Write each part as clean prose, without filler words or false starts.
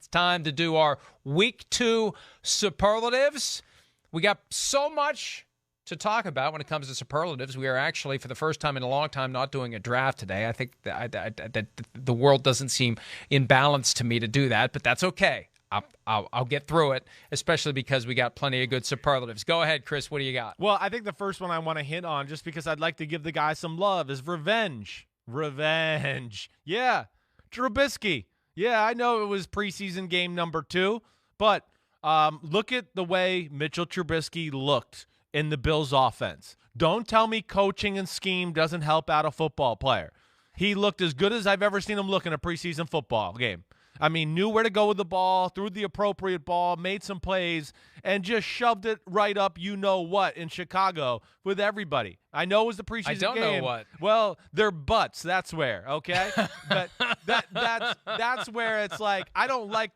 It's time to do our Week 2 superlatives. We got so much to talk about when it comes to superlatives. We are actually, for the first time in a long time, not doing a draft today. I think that the world doesn't seem in balance to me to do that, but that's okay. I'll get through it, especially because we got plenty of good superlatives. Go ahead, Chris. What do you got? Well, I think the first one I want to hit on, just because I'd like to give the guy some love, is revenge. Revenge. Yeah. Trubisky. Yeah, I know it was preseason game number 2, but look at the way Mitchell Trubisky looked in the Bills' offense. Don't tell me coaching and scheme doesn't help out a football player. He looked as good as I've ever seen him look in a preseason football game. I mean, knew where to go with the ball, threw the appropriate ball, made some plays, and just shoved it right up you-know-what in Chicago with everybody. I know it was the preseason game. I don't know what. Well, their butts, that's where, okay? But that's where it's like, I don't like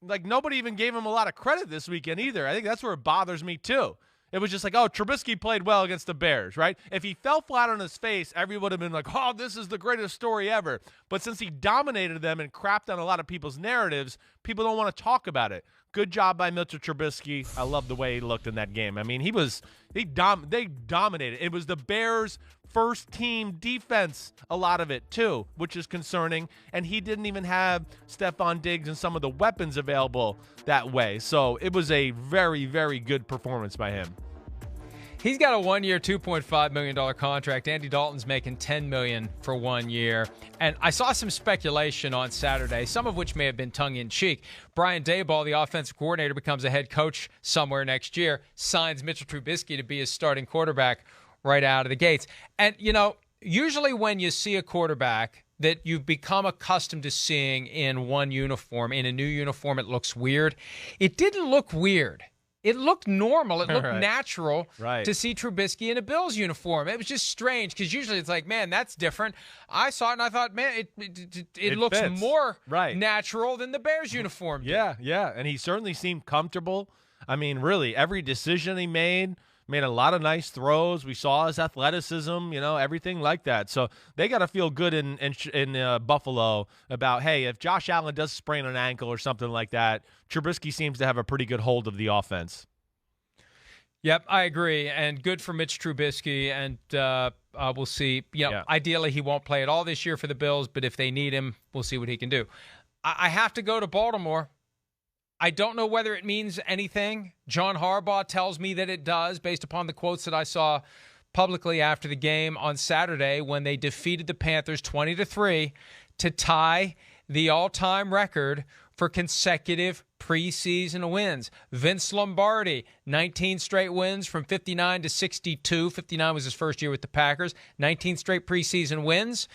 like nobody even gave him a lot of credit this weekend either. I think that's where it bothers me too. It was just like, oh, Trubisky played well against the Bears, right? If he fell flat on his face, everyone would have been like, oh, this is the greatest story ever. But since he dominated them and crapped on a lot of people's narratives, people don't want to talk about it. Good job by Mitchell Trubisky. I love the way he looked in that game. I mean, they dominated. It was the Bears' first-team defense, a lot of it, too, which is concerning. And he didn't even have Stephon Diggs and some of the weapons available that way. So it was a very, very good performance by him. He's got a 1-year, $2.5 million contract. Andy Dalton's making $10 million for 1 year. And I saw some speculation on Saturday, some of which may have been tongue-in-cheek. Brian Daboll, the offensive coordinator, becomes a head coach somewhere next year, signs Mitchell Trubisky to be his starting quarterback right out of the gates. And, usually when you see a quarterback that you've become accustomed to seeing in one uniform, in a new uniform, it looks weird. It didn't look weird. It looked normal. It looked natural to see Trubisky in a Bills uniform. It was just strange because usually it's like, man, that's different. I saw it and I thought, man, it looks fits. more natural than the Bears uniform did. Yeah, and he certainly seemed comfortable. I mean, really, every decision he made a lot of nice throws. We saw his athleticism, everything like that. So they got to feel good in Buffalo about, hey, if Josh Allen does sprain an ankle or something like that, Trubisky seems to have a pretty good hold of the offense. Yep, I agree. And good for Mitch Trubisky. And we'll see. Ideally he won't play at all this year for the Bills, but if they need him, we'll see what he can do. I have to go to Baltimore. I don't know whether it means anything. John Harbaugh tells me that it does, based upon the quotes that I saw publicly after the game on Saturday when they defeated the Panthers 20-3 to tie the all-time record for consecutive preseason wins. Vince Lombardi, 19 straight wins from 59 to 62. 59 was his first year with the Packers. 19 straight preseason wins.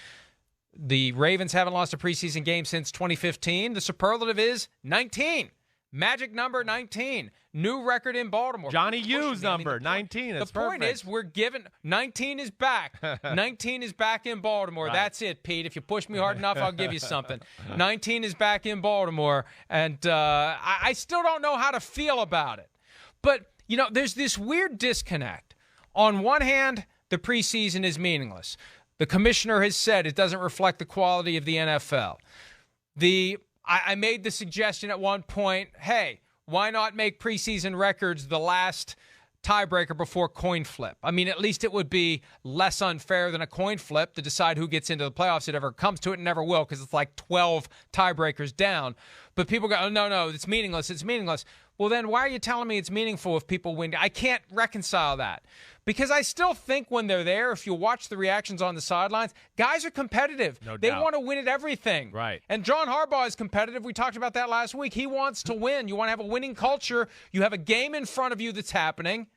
The Ravens haven't lost a preseason game since 2015. The superlative is 19. Magic number 19. New record in Baltimore. Johnny U's number, 19. The point is, we're giving 19 is back. 19 is back in Baltimore. Right. That's it, Pete. If you push me hard enough, I'll give you something. 19 is back in Baltimore. And I still don't know how to feel about it. But, there's this weird disconnect. On one hand, the preseason is meaningless. The commissioner has said it doesn't reflect the quality of the NFL. I made the suggestion at one point, hey, why not make preseason records the last tiebreaker before coin flip? I mean, at least it would be less unfair than a coin flip to decide who gets into the playoffs. It ever comes to it, and never will, because it's like 12 tiebreakers down. But people go, oh, no, it's meaningless. It's meaningless. Well, then why are you telling me it's meaningful if people win? I can't reconcile that. Because I still think when they're there, if you watch the reactions on the sidelines, guys are competitive. No they doubt. want to win at everything. Right. And John Harbaugh is competitive. We talked about that last week. He wants to win. You want to have a winning culture. You have a game in front of you that's happening.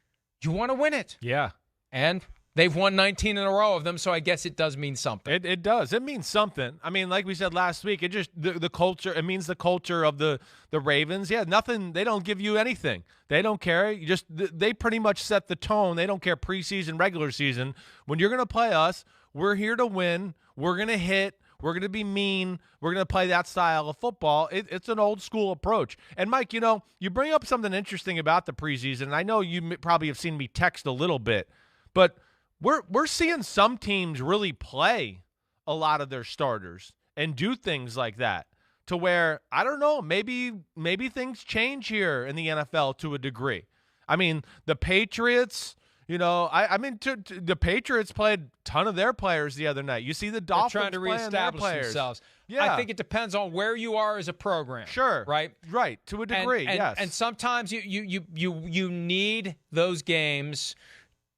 You want to win it. Yeah. And they've won 19 in a row of them, so I guess it does mean something. It does. It means something. I mean, like we said last week, it just the culture. It means the culture of the Ravens. Yeah, nothing. They don't give you anything. They don't care. They pretty much set the tone. They don't care preseason, regular season. When you're going to play us, we're here to win. We're going to hit. We're going to be mean. We're going to play that style of football. It's an old school approach. And Mike, you bring up something interesting about the preseason. And I know you probably have seen me text a little bit, but we're seeing some teams really play a lot of their starters and do things like that to where, I don't know, maybe things change here in the NFL to a degree. I mean, the Patriots, the Patriots played a ton of their players the other night. You see the Dolphins trying to reestablish themselves. Yeah. I think it depends on where you are as a program. Sure. Right? Right, to a degree, yes. And sometimes you need those games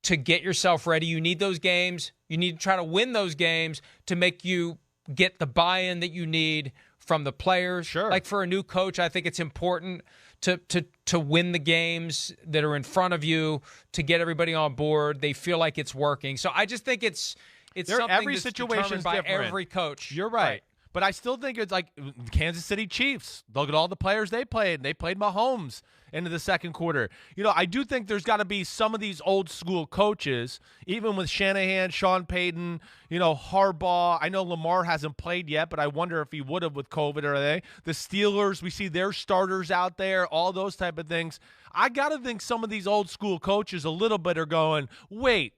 to get yourself ready. You need those games. You need to try to win those games to make you get the buy-in that you need from the players. Sure. Like for a new coach, I think it's important to win the games that are in front of you, to get everybody on board. They feel like it's working. So I just think it's something every that's situation's determined by different. Every coach. You're right. But I still think it's like Kansas City Chiefs. Look at all the players they played. They played Mahomes into the second quarter. I do think there's got to be some of these old school coaches, even with Shanahan, Sean Payton, Harbaugh. I know Lamar hasn't played yet, but I wonder if he would have with COVID or they. The Steelers, we see their starters out there, all those type of things. I got to think some of these old school coaches a little bit are going, wait,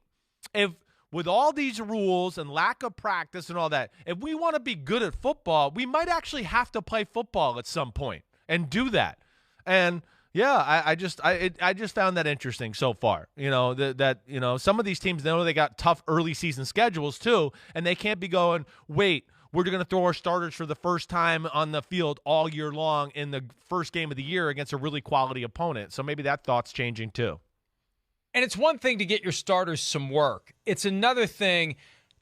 with all these rules and lack of practice and all that, if we want to be good at football, we might actually have to play football at some point and do that. And yeah, I just found that interesting so far. That some of these teams, they got tough early season schedules too, and they can't be going, wait, we're going to throw our starters for the first time on the field all year long in the first game of the year against a really quality opponent. So maybe that thought's changing too. And it's one thing to get your starters some work. It's another thing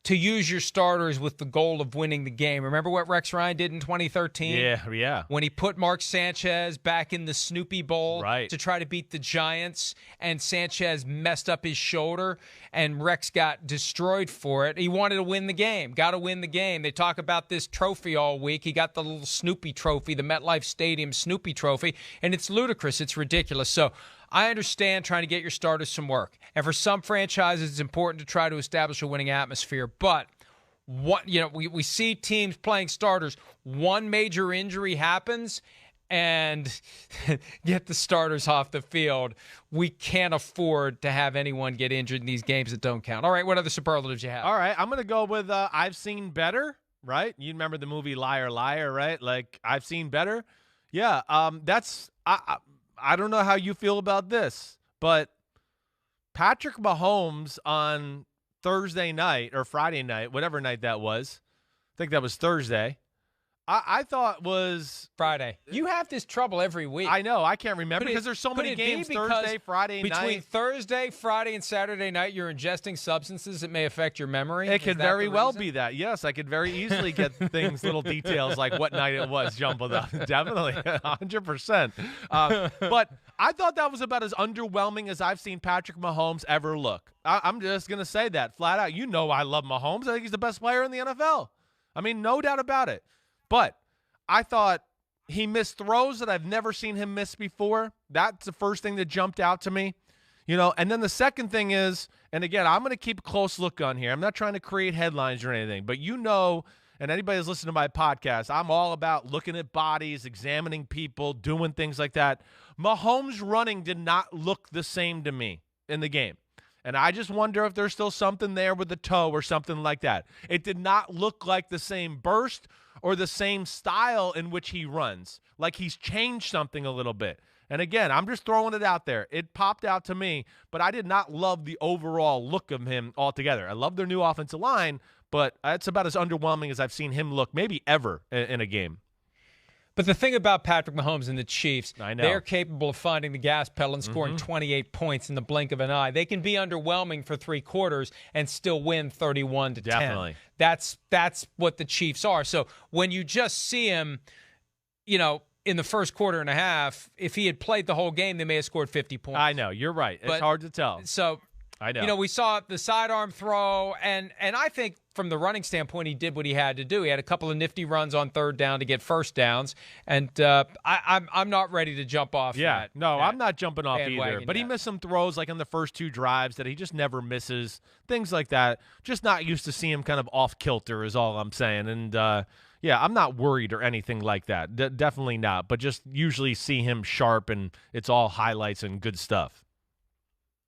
to use your starters with the goal of winning the game. Remember what Rex Ryan did in 2013? Yeah. When he put Mark Sanchez back in the Snoopy Bowl to try to beat the Giants, and Sanchez messed up his shoulder, and Rex got destroyed for it. He wanted to win the game. Got to win the game. They talk about this trophy all week. He got the little Snoopy trophy, the MetLife Stadium Snoopy trophy, and it's ludicrous. It's ridiculous. So I understand trying to get your starters some work. And for some franchises, it's important to try to establish a winning atmosphere. But we see teams playing starters. One major injury happens, and get the starters off the field. We can't afford to have anyone get injured in these games that don't count. All right, what other superlatives you have? All right, I'm going to go with I've seen better, right? You remember the movie Liar, Liar, right? Like, I've seen better. Yeah, I don't know how you feel about this, but Patrick Mahomes on Thursday night or Friday night, whatever night that was, I think that was Thursday, I thought was Friday. You have this trouble every week. I know. I can't remember because there's so many games Thursday, Friday night. Between Thursday, Friday, and Saturday night, you're ingesting substances that may affect your memory. It could very well be that. Yes, I could very easily get things, little details like what night it was jumbled up. Definitely, 100%. But I thought that was about as underwhelming as I've seen Patrick Mahomes ever look. I'm just going to say that flat out. I love Mahomes. I think he's the best player in the NFL. I mean, no doubt about it. But I thought he missed throws that I've never seen him miss before. That's the first thing that jumped out to me. And then the second thing is, and again, I'm going to keep a close look on here. I'm not trying to create headlines or anything, but and anybody who's listening to my podcast, I'm all about looking at bodies, examining people, doing things like that. Mahomes running did not look the same to me in the game. And I just wonder if there's still something there with the toe or something like that. It did not look like the same burst or the same style in which he runs. Like he's changed something a little bit. And again, I'm just throwing it out there. It popped out to me, but I did not love the overall look of him altogether. I love their new offensive line, but it's about as underwhelming as I've seen him look maybe ever in a game. But the thing about Patrick Mahomes and the Chiefs, I know, they're capable of finding the gas pedal and scoring 28 points in the blink of an eye. They can be underwhelming for 3 quarters and still win 31-10. Definitely. That's what the Chiefs are. So when you just see him, in the first quarter and a half, if he had played the whole game, they may have scored 50 points. I know. You're right. It's hard to tell. So I know. We saw the sidearm throw, and I think from the running standpoint, he did what he had to do. He had a couple of nifty runs on third down to get first downs, and I'm not ready to jump off. Yeah, I'm not jumping off either. But yet. He missed some throws like in the first 2 drives that he just never misses, things like that. Just not used to see him kind of off kilter is all I'm saying. And I'm not worried or anything like that. Definitely not. But just usually see him sharp, and it's all highlights and good stuff.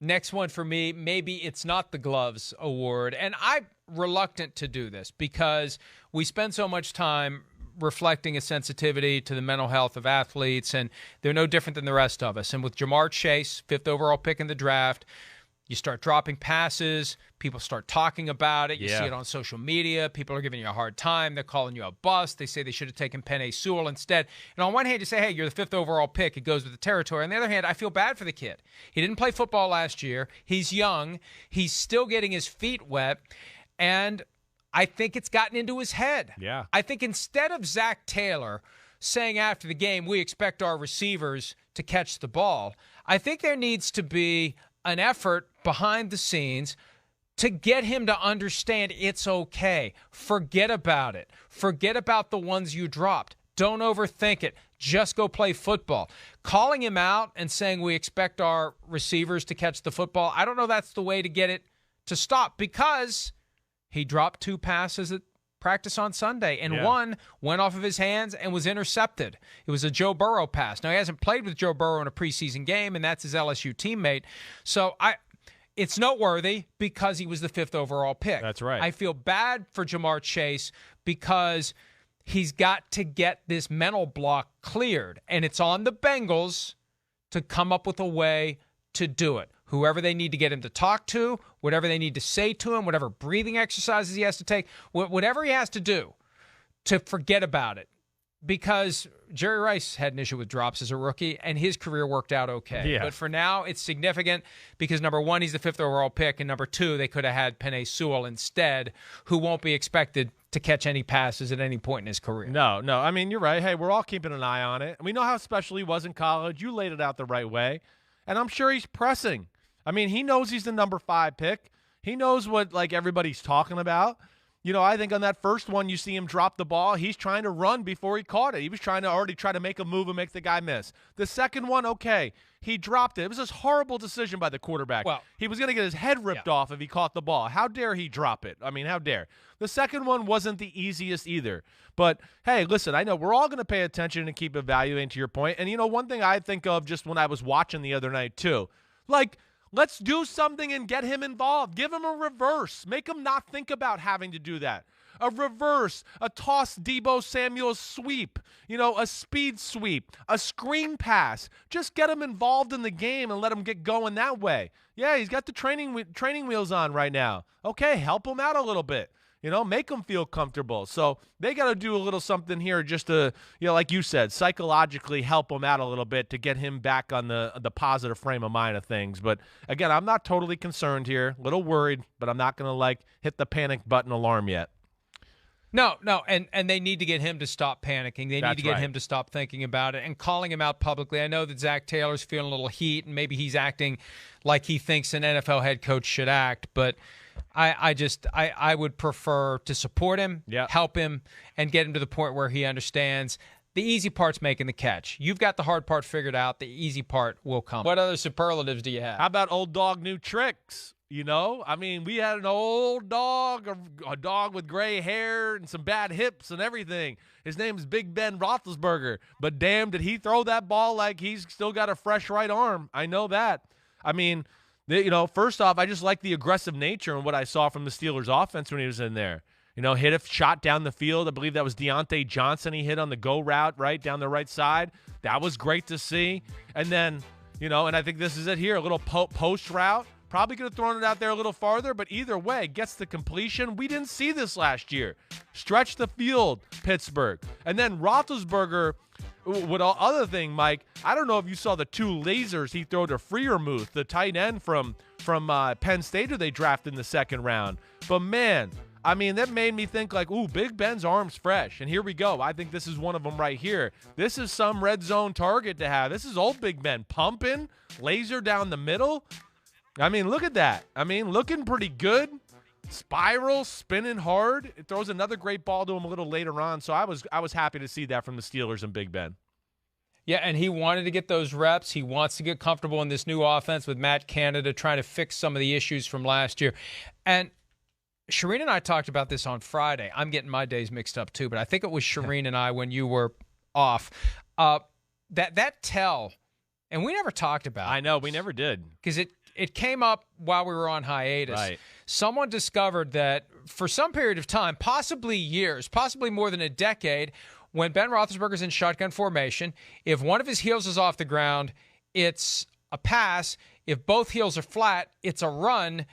Next one for me, maybe it's not the Gloves Award. And I'm reluctant to do this because we spend so much time reflecting a sensitivity to the mental health of athletes, and they're no different than the rest of us. And with Jamar Chase, 5th overall pick in the draft, you start dropping passes, people start talking about it, you see it on social media, people are giving you a hard time, they're calling you a bust, they say they should have taken Penei Sewell instead. And on one hand, you say, hey, you're the 5th overall pick, it goes with the territory. On the other hand, I feel bad for the kid. He didn't play football last year, he's young, he's still getting his feet wet, and I think it's gotten into his head. Yeah. I think instead of Zach Taylor saying after the game, we expect our receivers to catch the ball, I think there needs to be an effort behind the scenes to get him to understand it's okay. Forget about it. Forget about the ones you dropped. Don't overthink it. Just go play football. Calling him out and saying we expect our receivers to catch the football, I don't know that's the way to get it to stop, because he dropped 2 passes at practice on Sunday, and one went off of his hands and was intercepted. It was a Joe Burrow pass. Now, he hasn't played with Joe Burrow in a preseason game, and that's his LSU teammate. So it's noteworthy because he was the 5th overall pick. That's right. I feel bad for Jamar Chase because he's got to get this mental block cleared, and it's on the Bengals to come up with a way to do it. Whoever they need to get him to talk to, whatever they need to say to him, whatever breathing exercises he has to take, whatever he has to do to forget about it. Because Jerry Rice had an issue with drops as a rookie, and his career worked out okay. Yeah. But for now, it's significant because, number one, he's the 5th overall pick, and number two, they could have had Penei Sewell instead, who won't be expected to catch any passes at any point in his career. No. I mean, you're right. Hey, we're all keeping an eye on it. We know how special he was in college. You laid it out the right way, and I'm sure he's pressing. I mean, he knows he's the number 5 pick. He knows what, everybody's talking about. I think on that first one, you see him drop the ball. He's trying to run before he caught it. He was trying to make a move and make the guy miss. The second one, okay, he dropped it. It was this horrible decision by the quarterback. Well, he was going to get his head ripped off if he caught the ball. How dare he drop it? I mean, how dare? The second one wasn't the easiest either. But, hey, listen, I know we're all going to pay attention and keep evaluating, to your point. And, one thing I think of just when I was watching the other night, too, let's do something and get him involved. Give him a reverse. Make him not think about having to do that. A reverse, a toss Deebo Samuel sweep, a speed sweep, a screen pass. Just get him involved in the game and let him get going that way. Yeah, he's got the training wheels on right now. Okay, help him out a little bit. Make them feel comfortable. So they got to do a little something here just to, like you said, psychologically help him out a little bit to get him back on the positive frame of mind of things. But, again, I'm not totally concerned here. A little worried, but I'm not going to, hit the panic button alarm yet. No, and they need to get him to stop panicking. They need to get him to stop thinking about it and calling him out publicly. I know that Zach Taylor's feeling a little heat, and maybe he's acting like he thinks an NFL head coach should act, but I would prefer to support him, help him, and get him to the point where he understands the easy part's making the catch. You've got the hard part figured out. The easy part will come. What other superlatives do you have? How about old dog, new tricks? I mean, we had an old dog, a dog with gray hair and some bad hips and everything. His name is Big Ben Roethlisberger. But damn, did he throw that ball like he's still got a fresh right arm. I know that. I mean, first off, I just like the aggressive nature and what I saw from the Steelers offense when he was in there. Hit a shot down the field. I believe that was Deontay Johnson he hit on the go route right down the right side. That was great to see. And then, and I think this is it here, a little post route. Probably could have thrown it out there a little farther, but either way, gets the completion. We didn't see this last year. Stretch the field, Pittsburgh. And then Roethlisberger, other thing, Mike, I don't know if you saw the 2 lasers he threw to Freiermuth, the tight end from Penn State who they drafted in the 2nd round. But, man, I mean, that made me think ooh, Big Ben's arm's fresh. And here we go. I think this is one of them right here. This is some red zone target to have. This is old Big Ben pumping, laser down the middle. I mean, look at that. I mean, looking pretty good. Spiral, spinning hard. It throws another great ball to him a little later on. So I was happy to see that from the Steelers and Big Ben. Yeah, and he wanted to get those reps. He wants to get comfortable in this new offense with Matt Canada, trying to fix some of the issues from last year. And Shireen and I talked about this on Friday. I'm getting my days mixed up too, but I think it was Shireen and I when you were off. That tell, and we never talked about it. I know, we never did. Because it came up while we were on hiatus. Right. Someone discovered that for some period of time, possibly years, possibly more than a decade, when Ben Roethlisberger's in shotgun formation, if one of his heels is off the ground, it's a pass. If both heels are flat, it's a run.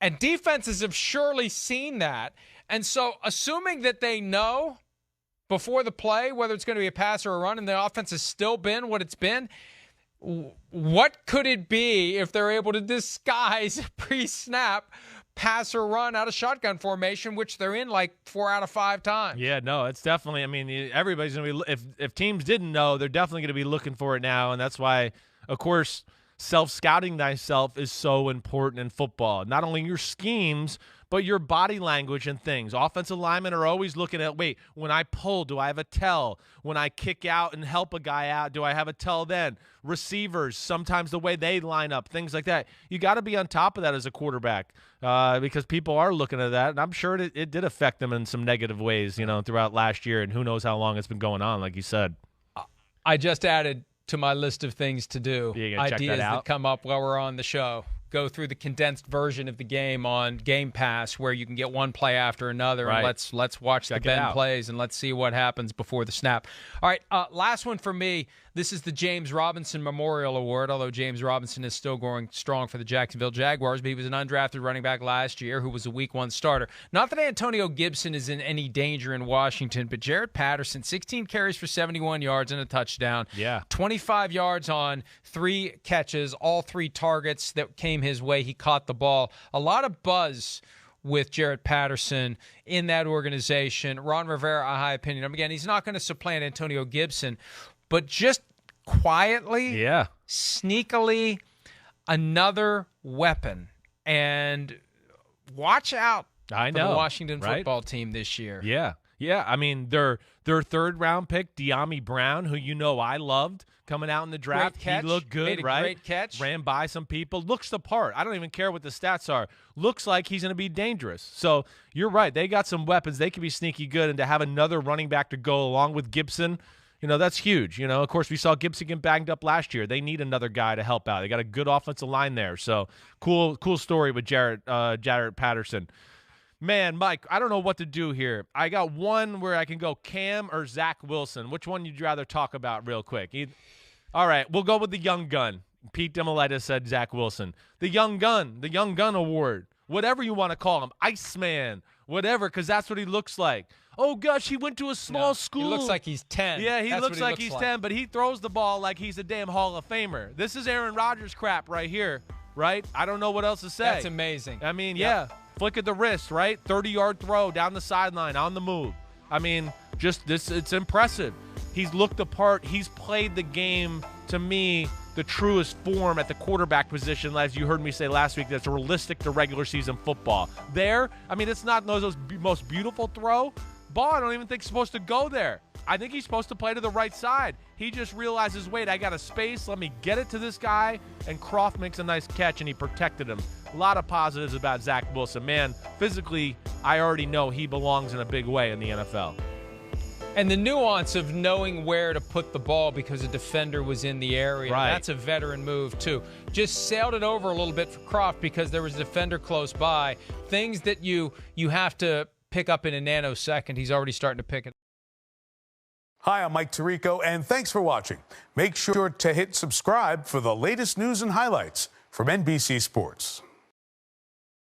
And defenses have surely seen that. And so assuming that they know before the play whether it's going to be a pass or a run, and the offense has still been what it's been, what could it be if they're able to disguise pre-snap pass or run out of shotgun formation, which they're in like 4 out of 5 times? Yeah, no, it's definitely, I mean, everybody's going to be, if teams didn't know, they're definitely going to be looking for it now, and that's why, of course, self-scouting thyself is so important in football. Not only your schemes, but your body language and things. Offensive linemen are always looking at, wait, when I pull, do I have a tell? When I kick out and help a guy out, do I have a tell then? Receivers, sometimes the way they line up, things like that. You got to be on top of that as a quarterback because people are looking at that, and I'm sure it did affect them in some negative ways, throughout last year, and who knows how long it's been going on, like you said. I just added to my list of things to do, ideas that come up while we're on the show. Go through the condensed version of the game on Game Pass where you can get one play after another. Right. And let's watch the Ben plays and let's see what happens before the snap. All right, last one for me. This is the James Robinson Memorial Award, although James Robinson is still going strong for the Jacksonville Jaguars, but he was an undrafted running back last year who was a Week 1 starter. Not that Antonio Gibson is in any danger in Washington, but Jaret Patterson, 16 carries for 71 yards and a touchdown. Yeah. 25 yards on 3 catches, all 3 targets that came his way. He caught the ball. A lot of buzz with Jaret Patterson in that organization. Ron Rivera, a high opinion. Again, he's not going to supplant Antonio Gibson, but just quietly, sneakily, another weapon. And watch out for the Washington football team this year. Yeah. I mean, their 3rd-round pick, De'Ami Brown, who I loved coming out in the draft. He looked good, Made a great catch. Ran by some people. Looks the part. I don't even care what the stats are. Looks like he's going to be dangerous. So you're right. They got some weapons. They can be sneaky good. And to have another running back to go along with Gibson, that's huge. Of course, we saw Gibson get banged up last year. They need another guy to help out. They got a good offensive line there. So cool story with Jaret Patterson. Man, Mike, I don't know what to do here. I got one where I can go Cam or Zach Wilson. Which one would you rather talk about real quick? All right, we'll go with the young gun. Pete Demoleta said Zach Wilson. The young gun award, whatever you want to call him, Iceman, whatever, because that's what he looks like. Oh, gosh, he went to a small school. He looks like he's 10. Yeah, he looks like he's 10, but he throws the ball like he's a damn Hall of Famer. This is Aaron Rodgers crap right here, right? I don't know what else to say. That's amazing. I mean, yeah, flick of the wrist, right? 30-yard throw down the sideline, on the move. I mean, it's impressive. He's looked the part. He's played the game, to me, the truest form at the quarterback position, as you heard me say last week, that's realistic to regular season football. It's not those most beautiful throw. Ball, I don't even think is supposed to go there. I think he's supposed to play to the right side. He just realizes, wait, I got a space. Let me get it to this guy. And Croft makes a nice catch, and he protected him. A lot of positives about Zach Wilson. Man, physically, I already know he belongs in a big way in the NFL. And the nuance of knowing where to put the ball because a defender was in the area. Right. That's a veteran move, too. Just sailed it over a little bit for Croft because there was a defender close by. Things that you have to pick up in a nanosecond. He's already starting to pick it. Hi, I'm Mike Tirico, and thanks for watching. Make sure to hit subscribe for the latest news and highlights from NBC Sports.